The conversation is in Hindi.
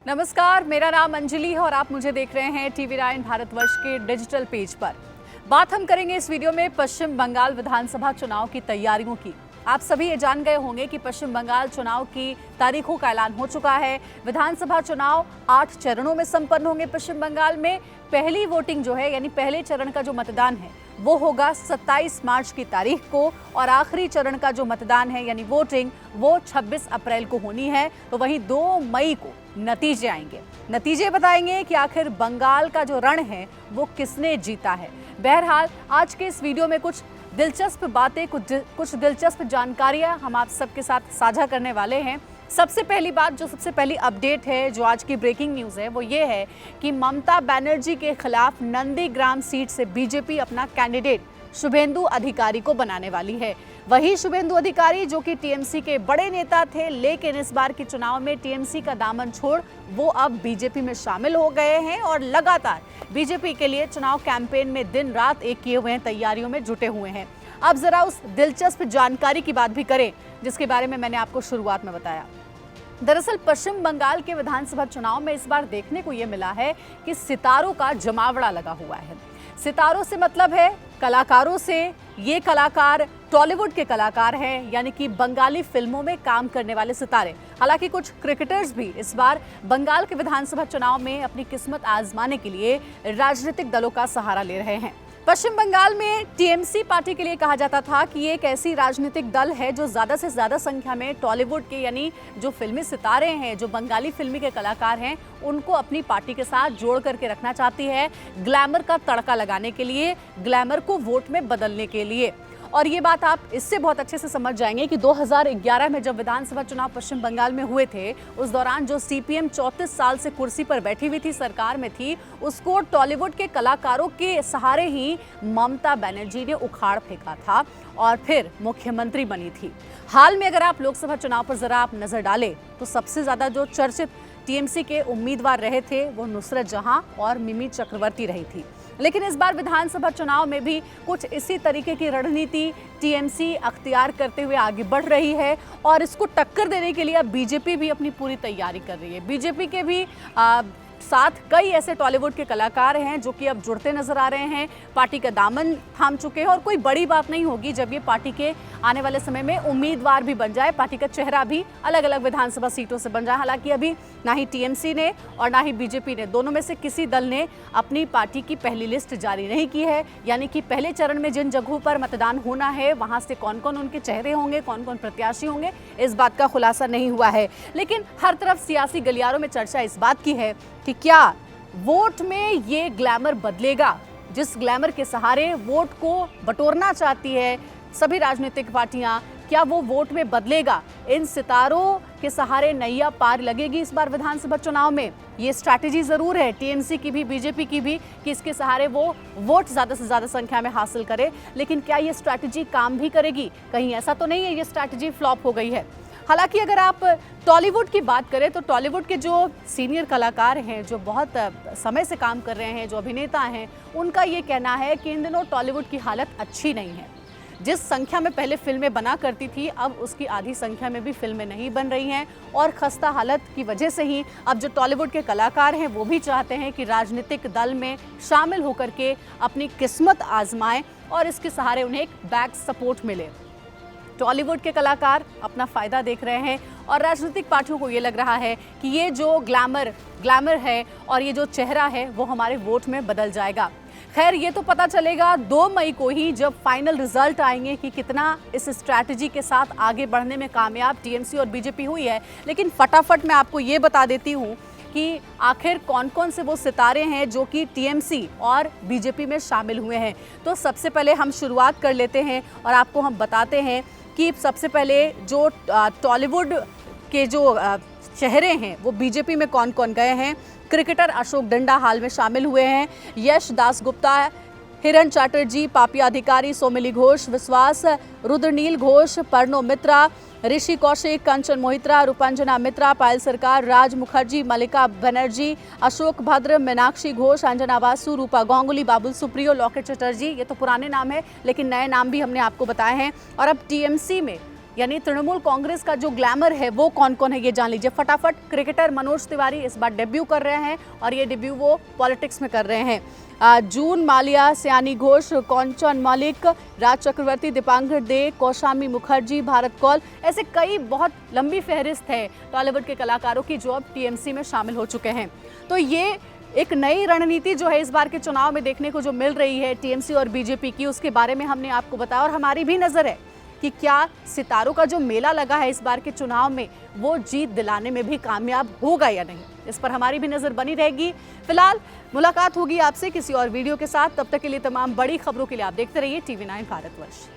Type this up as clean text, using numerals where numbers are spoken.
नमस्कार, मेरा नाम अंजलि है और आप मुझे देख रहे हैं TV9 भारतवर्ष के डिजिटल पेज पर। बात हम करेंगे इस वीडियो में पश्चिम बंगाल विधानसभा चुनाव की तैयारियों की। आप सभी ये जान गए होंगे कि पश्चिम बंगाल चुनाव की तारीखों का ऐलान हो चुका है। विधानसभा चुनाव 8 चरणों में संपन्न होंगे पश्चिम बंगाल में। पहली वोटिंग जो है यानी पहले चरण का जो मतदान है वो होगा 27 मार्च की तारीख को और आखिरी चरण का जो मतदान है यानी वोटिंग वो 26 अप्रैल को होनी है। तो वहीं 2 मई को नतीजे आएंगे। नतीजे बताएंगे कि आखिर बंगाल का जो रण है वो किसने जीता है। बहरहाल आज के इस वीडियो में कुछ दिलचस्प बातें, कुछ दिलचस्प जानकारियां हम आप सबके साथ साझा करने वाले हैं। सबसे पहली बात, जो सबसे पहली अपडेट है, जो आज की ब्रेकिंग न्यूज़ है, वो ये है कि ममता बनर्जी के खिलाफ नंदीग्राम सीट से बीजेपी अपना कैंडिडेट शुभेंदु अधिकारी को बनाने वाली है। वही शुभेंदु अधिकारी जो कि टीएमसी के बड़े नेता थे, लेकिन इस बार के चुनाव में टीएमसी का दामन छोड़ वो अब बीजेपी में शामिल हो गए हैं और लगातार बीजेपी के लिए चुनाव कैंपेन में दिन रात एक किए हुए हैं, तैयारियों में जुटे हुए हैं। अब जरा उस दिलचस्प जानकारी की बात भी करें जिसके बारे में मैंने आपको शुरुआत में बताया। दरअसल पश्चिम बंगाल के विधानसभा चुनाव में इस बार देखने को यह मिला है कि सितारों का जमावड़ा लगा हुआ है। सितारों से मतलब है कलाकारों से। ये कलाकार टॉलीवुड के कलाकार हैं, यानी कि बंगाली फिल्मों में काम करने वाले सितारे। हालांकि कुछ क्रिकेटर्स भी इस बार बंगाल के विधानसभा चुनाव में अपनी किस्मत आजमाने के लिए राजनीतिक दलों का सहारा ले रहे हैं। पश्चिम बंगाल में टीएमसी पार्टी के लिए कहा जाता था कि ये एक ऐसी राजनीतिक दल है जो ज़्यादा से ज़्यादा संख्या में टॉलीवुड के यानी जो फिल्मी सितारे हैं, जो बंगाली फिल्मी के कलाकार हैं, उनको अपनी पार्टी के साथ जोड़ करके रखना चाहती है, ग्लैमर का तड़का लगाने के लिए, ग्लैमर को वोट में बदलने के लिए। और ये बात आप इससे बहुत अच्छे से समझ जाएंगे कि 2011 में जब विधानसभा चुनाव पश्चिम बंगाल में हुए थे, उस दौरान जो सीपीएम 34 साल से कुर्सी पर बैठी हुई थी, सरकार में थी, उसको टॉलीवुड के कलाकारों के सहारे ही ममता बनर्जी ने उखाड़ फेंका था और फिर मुख्यमंत्री बनी थी। हाल में अगर आप लोकसभा चुनाव पर जरा आप नजर डालें तो सबसे ज्यादा जो चर्चित टीएमसी के उम्मीदवार रहे थे वो नुसरत जहां और मिमी चक्रवर्ती रही थी। लेकिन इस बार विधानसभा चुनाव में भी कुछ इसी तरीके की रणनीति टीएमसी अख्तियार करते हुए आगे बढ़ रही है और इसको टक्कर देने के लिए अब बीजेपी भी अपनी पूरी तैयारी कर रही है। बीजेपी के भी साथ कई ऐसे टॉलीवुड के कलाकार हैं जो कि अब जुड़ते नजर आ रहे हैं, पार्टी का दामन थाम चुके हैं। और कोई बड़ी बात नहीं होगी जब ये पार्टी के आने वाले समय में उम्मीदवार भी बन जाए, पार्टी का चेहरा भी अलग अलग विधानसभा सीटों से बन जाए। हालांकि अभी ना ही टीएमसी ने और ना ही बीजेपी ने, दोनों में से किसी दल ने अपनी पार्टी की पहली लिस्ट जारी नहीं की है, यानी कि पहले चरण में जिन जगहों पर मतदान होना है वहां से कौन कौन उनके चेहरे होंगे, कौन कौन प्रत्याशी होंगे, इस बात का खुलासा नहीं हुआ है। लेकिन हर तरफ सियासी गलियारों में चर्चा इस बात की है कि क्या वोट में ये ग्लैमर बदलेगा, जिस ग्लैमर के सहारे वोट को बटोरना चाहती है सभी राजनीतिक पार्टियां, क्या वो वोट में बदलेगा? इन सितारों के सहारे नैया पार लगेगी इस बार विधानसभा चुनाव में? ये स्ट्रैटेजी जरूर है टीएमसी की भी, बीजेपी की भी, कि इसके सहारे वो वोट ज्यादा से ज्यादा संख्या में हासिल करे। लेकिन क्या ये स्ट्रैटेजी काम भी करेगी? कहीं ऐसा तो नहीं है ये स्ट्रैटेजी फ्लॉप हो गई है? हालांकि अगर आप टॉलीवुड की बात करें तो टॉलीवुड के जो सीनियर कलाकार हैं, जो बहुत समय से काम कर रहे हैं, जो अभिनेता हैं, उनका ये कहना है कि इन दिनों टॉलीवुड की हालत अच्छी नहीं है। जिस संख्या में पहले फिल्में बना करती थी, अब उसकी आधी संख्या में भी फिल्में नहीं बन रही हैं और खस्ता हालत की वजह से ही अब जो टॉलीवुड के कलाकार हैं वो भी चाहते हैं कि राजनीतिक दल में शामिल होकर के अपनी किस्मत आजमाएं और इसके सहारे उन्हें एक बैक सपोर्ट मिले। टॉलीवुड के कलाकार अपना फायदा देख रहे हैं और राजनीतिक पार्टियों को ये लग रहा है कि ये जो ग्लैमर है और ये जो चेहरा है वो हमारे वोट में बदल जाएगा। खैर, ये तो पता चलेगा 2 मई को ही, जब फाइनल रिजल्ट आएंगे कि कितना इस स्ट्रैटेजी के साथ आगे बढ़ने में कामयाब टीएमसी और बीजेपी हुई है। लेकिन फटाफट मैं आपको ये बता देती हूँ कि आखिर कौन कौन से वो सितारे हैं जो कि टीएमसी और बीजेपी में शामिल हुए हैं। तो सबसे पहले हम शुरुआत कर लेते हैं और आपको हम बताते हैं कि सबसे पहले जो टॉलीवुड के जो चेहरे हैं वो बीजेपी में कौन कौन गए हैं। क्रिकेटर अशोक डंडा हाल में शामिल हुए हैं। यश दासगुप्ता, हिरण चैटर्जी, पापिया अधिकारी, सोमिली घोष, विश्वास रुद्रनील घोष, पर्णो मित्रा, ऋषि कौशिक, कंचन मोहित्रा, रूपांजना मित्रा, पायल सरकार, राज मुखर्जी, मल्लिका बनर्जी, अशोक भद्र, मीनाक्षी घोष, अंजना वासु, रूपा गांगुली, बाबुल सुप्रियो, लॉकेट चटर्जी। ये तो पुराने नाम है लेकिन नए नाम भी हमने आपको बताए हैं। और अब टीएमसी में यानी तृणमूल कांग्रेस का जो ग्लैमर है वो कौन कौन है ये जान लीजिए फटाफट। क्रिकेटर मनोज तिवारी इस बार डेब्यू कर रहे हैं और ये डेब्यू वो पॉलिटिक्स में कर रहे हैं। जून मालिया, सयानी घोष, कौंचन मलिक, राज चक्रवर्ती, दीपांकर दे, कौशामी मुखर्जी, भारत कौल, ऐसे कई बहुत लंबी फहरिस्त है टॉलीवुड के कलाकारों की जो अब टीएमसी में शामिल हो चुके हैं। तो ये एक नई रणनीति जो है इस बार के चुनाव में देखने को जो मिल रही है टीएमसी और बीजेपी की, उसके बारे में हमने आपको बताया और हमारी भी नजर है कि क्या सितारों का जो मेला लगा है इस बार के चुनाव में वो जीत दिलाने में भी कामयाब होगा या नहीं, इस पर हमारी भी नजर बनी रहेगी। फिलहाल मुलाकात होगी आपसे किसी और वीडियो के साथ, तब तक के लिए तमाम बड़ी खबरों के लिए आप देखते रहिए TV9 भारतवर्ष।